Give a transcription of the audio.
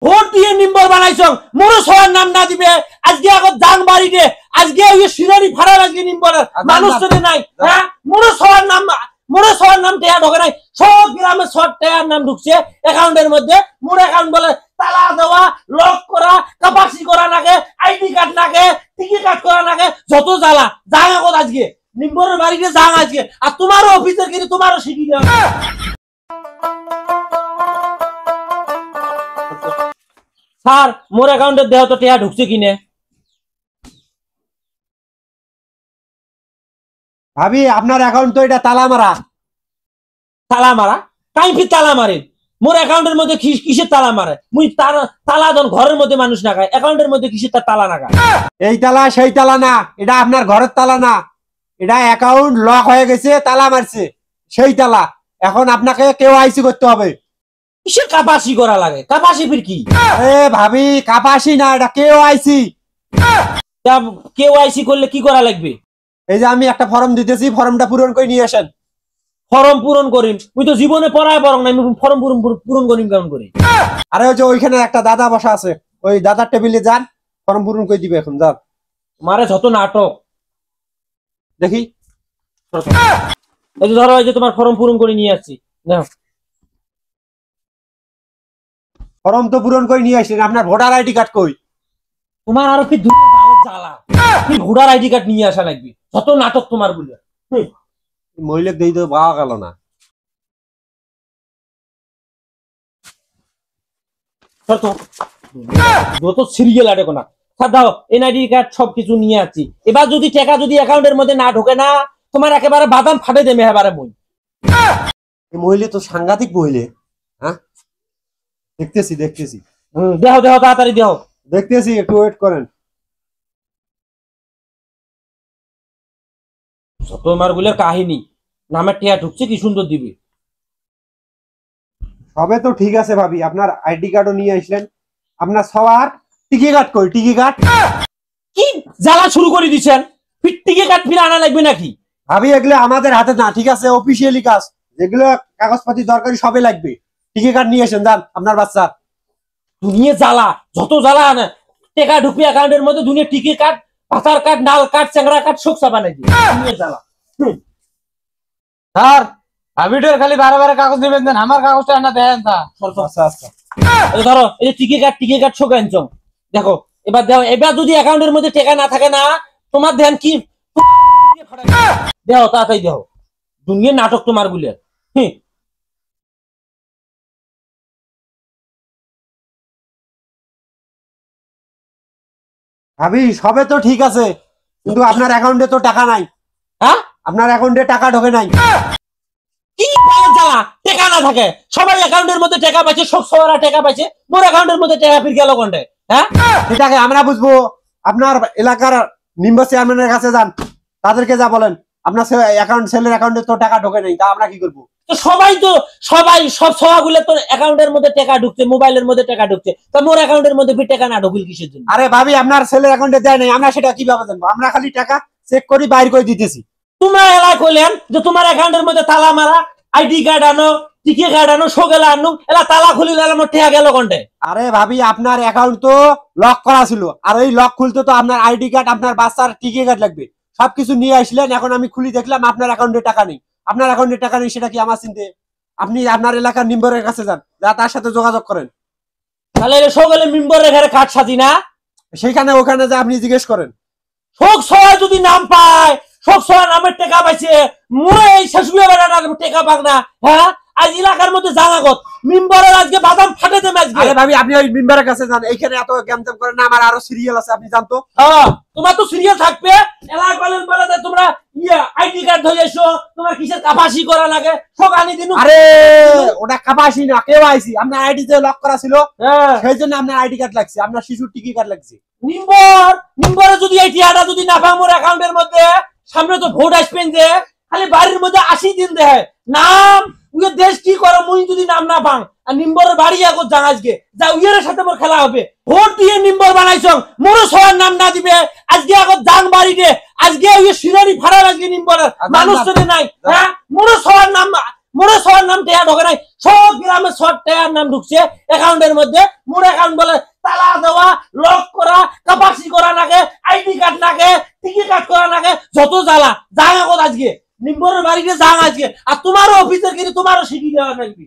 Vote দিয়ে নিম্বর বানাইছ মোর সবার নাম না দিবে আজকে আগত জাং বাড়ি দে আজকে ওই শিরানি ভাড়া আজকে নিম্বর মানুষ তো নাই হ্যাঁ মোর সবার নাম টেয়া ঢোকে নাই সব গ্রামে সব টেয়ার নাম ঢুকছে অ্যাকাউন্টের মধ্যে মোর অ্যাকাউন্ট বলে তালা দেওয়া লক করা কাপাসি করা নাকে আইডি কার্ড নাকে টিকিট কার্ড করা নাকে যত জ্বালা জাং আগত আজকে নিম্বরের বাড়িতে জাং আজকে আর তোমারও অফিসের কিন্তু তোমারও শিখি স্যার মোর অ্যাকাউন্টের দেহ তো টেয়া ঢুকছে কিনে ভাবি আপনার অ্যাকাউন্ট তো এটা তালা মারা কাই ফির তালা মারে মোর অ্যাকাউন্টের মধ্যে কিসের তালা মারে মুই তালা দন ঘরের মধ্যে মানুষ না খায় অ্যাকাউন্টের মধ্যে কিসের তালা না খায় এই তালা সেই তালা না এটা আপনার ঘরের তালা না এটা অ্যাকাউন্ট লক হয়ে গেছে তালা মারছে সেই তালা এখন আপনাকে কেওআইসি করতে হবে কিসের কাপাসি করা লাগে কাপাসি ফির কি এ ভাবি কাপাসি না এটা কেওআইসি কেওআইসি করলে কি করা লাগবে এই যে আমি একটা ফর্ম দিতেছি ফর্মটা পূরণ করে নিয়ে আসেন ফর্ম পূরণ করিম মুই তো জীবনে পড়ায় বরং না আমি ফর্ম পূরণ করিম কেমন করে আরে ওই যে ওইখানে একটা দাদা বসা আছে ওই দাদার টেবিলে যান ফর্ম পূরণ করে দিবে এখন যান মারে যত নাটক দেখি এই যে ধরো এই যে তোমার ফর্ম পূরণ করে নিয়ে আসছি নাও ফর্ম তো পূরণ করে নিয়ে আসলেন আপনার ভোটার আইডি কার্ড কই তোমার আরো কি দূরে জ্বালা কি ভোটার আইডি কার্ড নিয়ে আসা লাগবে যত নাটক তোমার বলে মহিলা দেই তো পাওয়া গেল না যত সিরিয়াল আটে কোনা স্যার দাও এনআইডি কার্ড সবকিছু নিয়ে আসছি এবার যদি টাকা যদি অ্যাকাউন্টের মধ্যে না ঢোকে না তোমার একেবারে বাদাম ফাটে দেবে এবারে মই মহিলা তো সাংঘাতিক মহিলা হ্যাঁ দেখতেছি দেহ তাড়াতাড়ি দেহ দেখতেছি একটু ওয়েট করেন তোমার গুলো কাহিনী নামের টিয়া ঢুকছে কি সুন্দর দিবি সবে তো ঠিক আছে ভাবি আপনার আইডি কার্ডও নিয়ে আসলেন আপনার সবার টিকিট কার্ড কই টিকিট কার্ড কি জ্বালা শুরু করে দিচ্ছেন টিকিট কার্ড ফিরে আনা লাগবে নাকি ভাবি এগুলো আমাদের হাতে না ঠিক আছে অফিসিয়ালি কাজ যেগুলো কাগজপাতি দরকারি সবই লাগবে টিকিট কার্ড নিয়ে এসেন যান আপনার বাচ্চা দুনিয়া জ্বালা যত জ্বালা না টাকা ঢুকবে অ্যাকাউন্টের মধ্যে দুনিয়া টিকিট কার্ড পাতার কার্ড নাল কার্ড চ্যাংড়া কার্ড সব চাপা নাকি দুনিয়া জ্বালা স্যার আবিটের খালি বারে বারে কাগজ দিবেন দেন আমার কাগজটা না দেন আচ্ছা ধরো এই যে টিকিট কার্ড শোক আনছো দেখো এবার যদি অ্যাকাউন্টের মধ্যে টাকা না থাকে না তোমার ধ্যান কি দেও তাড়াতাড়ি দেও দুনিয়া নাটক তোমার গুলো ভাবি সবে তো ঠিক আছে কিন্তু আপনার অ্যাকাউন্টে তো টাকা নাই হ্যাঁ আপনার অ্যাকাউন্টে টাকা ঢোকে নাই কি জ্বালা টাকা না থাকে সবাই অ্যাকাউন্টের মধ্যে টাকা পাইছে সব সবার টাকা পাইছে মোর অ্যাকাউন্টের মধ্যে টাকা ফিরে গেল কোনটা হ্যাঁ এটাকে আমরা বুঝবো আপনার এলাকার মেম্বার চেয়ারম্যানের কাছে যান তাদেরকে যা বলেন আপনার অ্যাকাউন্ট সেলের অ্যাকাউন্টে তো টাকা ঢোকে নাই তা আমরা কি করবো তো সবাই সব সবাগুলো তো অ্যাকাউন্টের মধ্যে টাকা ঢুকছে মোবাইলের মধ্যে টাকা ঢুকছে তা মোর অ্যাকাউন্টের মধ্যে টাকা না ঢুকিল কিসের জন্য আরে ভাবি আপনার সেলের অ্যাকাউন্টে দেয় নাই আমরা সেটা কিভাবে জানবো আমরা খালি টাকা চেক করি বাইর করে দিতেছি তোমরা এলা কইলেন যে তোমার অ্যাকাউন্টের মধ্যে তালা মারা আইডি কার্ড আনো টিকিট কার্ড আনো সগেলা আনো এলা তালা খুলি লাম ঠেয়া গেল কোনটা আরে ভাবি আপনার অ্যাকাউন্ট তো লক করা ছিল আর ওই লক খুলতে তো আপনার আইডি কার্ড আপনার বাচ্চার টিকিট কার্ড লাগবে সবকিছু নিয়ে আসলেন এখন আমি খুলি দেখলাম আপনার অ্যাকাউন্টে টাকা নেই আপনার অ্যাকাউন্টে টাকা নেই সেটা কি আমার চিন্তা আপনি আপনার এলাকার মেম্বারের কাছে যান যা তার সাথে যোগাযোগ করেন তাহলে সগেলে মেম্বারের ঘরে কার্ড সাজি না সেইখানে ওখানে যা আপনি জিজ্ঞেস করেন শোক সবাই যদি নাম পায় শোক সবাই নামের টাকা পাইছে মোরে এই শাশুড়ি বেড়াটা টাকা পাক না হ্যাঁ আজ এলাকার মধ্যে জানাগত মেম্বারের আজকে বাদাম ফাটে দেবে আজকে আরে ভাবি আপনি ওই মেম্বারের কাছে যান এইখানে এত গ্যামজাম করেন না আমার আরো সিরিয়াল আছে আপনি জানতো হ্যাঁ তোমার তো সিরিয়াল থাকবে এলাকার বলে তোমরা আইডি কার্ড ধরে এসো তোমার কিসের কাপাসি করা লাগে সব আনি দিন আরে ওটা কাপাসি না কেওআইসি আপনার আইডি তে লক করা ছিল সেই জন্য আপনার আইডি কার্ড লাগছে আপনার শিশুর টিকিট কার্ড লাগছে নিম্বরে যদি এই টিয়াটা যদি না পাই মোর অ্যাকাউন্টের মধ্যে সামনে তো ভোট আসবেন যে খালি বাড়ির মধ্যে 80 দিন দেয় নাম উইয়ে দেশ কি করে মুই যদি নাম না পাং আর নিম্বরের বাড়ি আগত জানাজকে যা উইয়ের সাথে মোর খেলা হবে ভোট দিয়ে নিম্বর বানাইছ মোর সবার নাম না দিবে আজকে আগত জাং বাড়ি দে আজকে ওই শিরানি ভাড়া আজকে নিম্বরের মানুষ তো নাই হ্যাঁ মোর সবার নাম টেয়া ঢোকে নাই সব গ্রামে শর্ট টাকার নাম ঢুকছে অ্যাকাউন্টের মধ্যে। মোর অ্যাকাউন্ট বলে তালা দেওয়া, লক করা, কাপাসি করা নাকে, আইডি কার্ড নাকে, টিকিট কার্ড করা নাকে, যত জ্বালা। যাং এখন আজকে নিম্বরের বাড়িতে যাং আজকে। আর তোমারও অফিসের কিন্তু তোমারও শিখি দেওয়া নাকি।